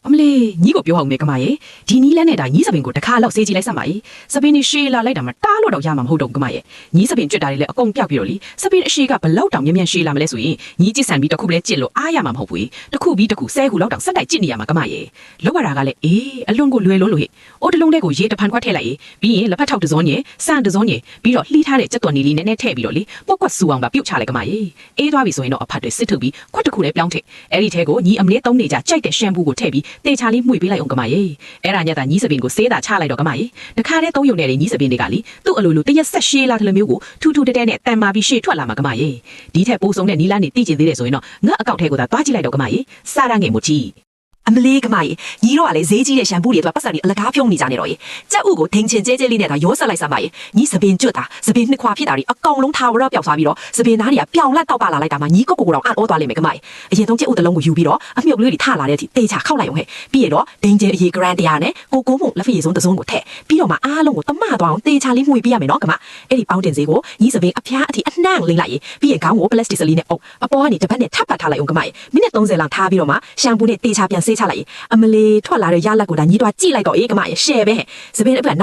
အမလေးညီကိုပြောအောင်မေကမရေဒီနီးလန်းနဲ့ဒါညီစပင်ကိုတခါလောက်စေးကြည့်လိုက်စမ်းပါစပင်ရှေးလာလိုက်တာမှတားလို့တော့ရမှာမဟုတ်တော့ကမရေညီစပင်ကြွတာတွေလည်းအကုန်ပြောက်ပြီးတော့လေစပင်အရှိကဘလောက်တောင်မြင်ရှေးလာမလဲဆိုရင်ညီကြည့်ဆန်ပြီးတခုပဲကြစ်လို့အားရမှာမဟုတ်ဘူးတခုပြီးတခု10ခုလောက်တောင်စက်တိုက်ကြည့်နေရမှာကမရေလောက်ရတာကလည်းအေးအလွန်ကိုလွယ်လို့ဟဲ့အိုးတလုံးတဲ့ကိုရေတဖန်ခွက်ထည့်လိုက်ပြီးရင်လက်ဖက်ထောက်တစုံညင်စံတစုံညင်ပြီးတော့လှီးထားတဲ့ကြက်တော်နီလေးနည်းနည်းထည့်ပြီးတော့လေပွက်ကွက်ဆူအောင်ပါပြုတ်ချလိုက်ကမရေအေးသွားပြီဆိုရင်တော့အဖတ်တွေစစ်ထုတ်ပြီးခွက်တစ်ခုလည်းပြောင်းထည့်အဲ့ဒီထဲကိုညီအမလေးသုံးနေကြကြိုက်တဲ့ရှမ်ပူကိုထည့်ပြီးတေချာလေးမှုပေးလိုက်အောင်ကမရေအဲ့ဒါညတာညီစပင်ကိုစေးတာချလိုက်တော့ကမရေတခါတည်းသုံးယုံနေတဲ့ညီစပင်တွေကလေသူ့အလိုလိုတရက်ဆက်ရှေးလာတယ်လို့မျိုးကိုထူထူတဲတဲနဲ့တန်မာပြီးရှေ့ထွက်လာမှာကမရေဒီထက်ပိုးဆုံးတဲ့နီလာနေတိကျသေးတယ်ဆိုရင်တော့ငါအကောက်ထဲကိုသာသွားကြည့်လိုက်တော့ကမရေစားရငယ်မို့ကြီးအမလေးကမကြီးညီတော့ကလည်းဈေးကြီးတဲ့ရှမ်ပူတွေအတွက်ပတ်စံတွေအလကားဖြုံးနေကြနေတော့ရေကြက်ဥကိုဒင်းချင်ကျဲကျဲလေးနဲ့ဒါရောဆက်လိုက်စမ်းပါရေညီစပင်ကျွတ်တာစပင်နှစ်ခွာဖြစ်တာတွေအကောင်လုံးထာဝရပျောက်သွားပြီးတော့စပင်သားတွေကပြောင်လက်တောက်ပလာလိုက်တာမှညီကိုတော့အံ့ဩသွားလိမ့်မယ်ကမကြီးအရင်ဆုံးကြက်ဥတစ်လုံးကိုယူပြီးတော့အမြုပ်လေးတွေထလာတဲ့အထိတေချာခောက်လိုက်အောင်ဟဲ့ပြီးရတော့ဒင်းကျဲအရေဂရန်တရားနဲ့ကိုမှုလက်ဖက်ရည်စုံတစ်စုံကိုထည့်ပြီးတော့မှအားလုံးကိုတမသွားအောင်တေချာလေးမှုပေးရမယ်နော်ကမအဲ့ဒီပေါင်းတင်ဈေးကိုညီစပင်အဖျားအထိအနှံ့လိမ့်လိုက်ရေပြီးရင်ခေါင်းကိုပလက်စတစ်စလီနဲ့အုပ်အပေါ်ကနေတစ်ပတ်နဲ့ထပ်ပတ်ထားလိုက်အောင်ကမမိနစ်30လောက်ထားပြီးတော့မှရှမ်ပူနဲ့တေချာပြန်ဆေးချလိုက်ရေအမလေးထွက်လာတဲ့ရလက်ကိုဒါညီတော့ကြည့်လိုက်တော့အေးကမရေရှယ်ပဲစပင်အပကနောက်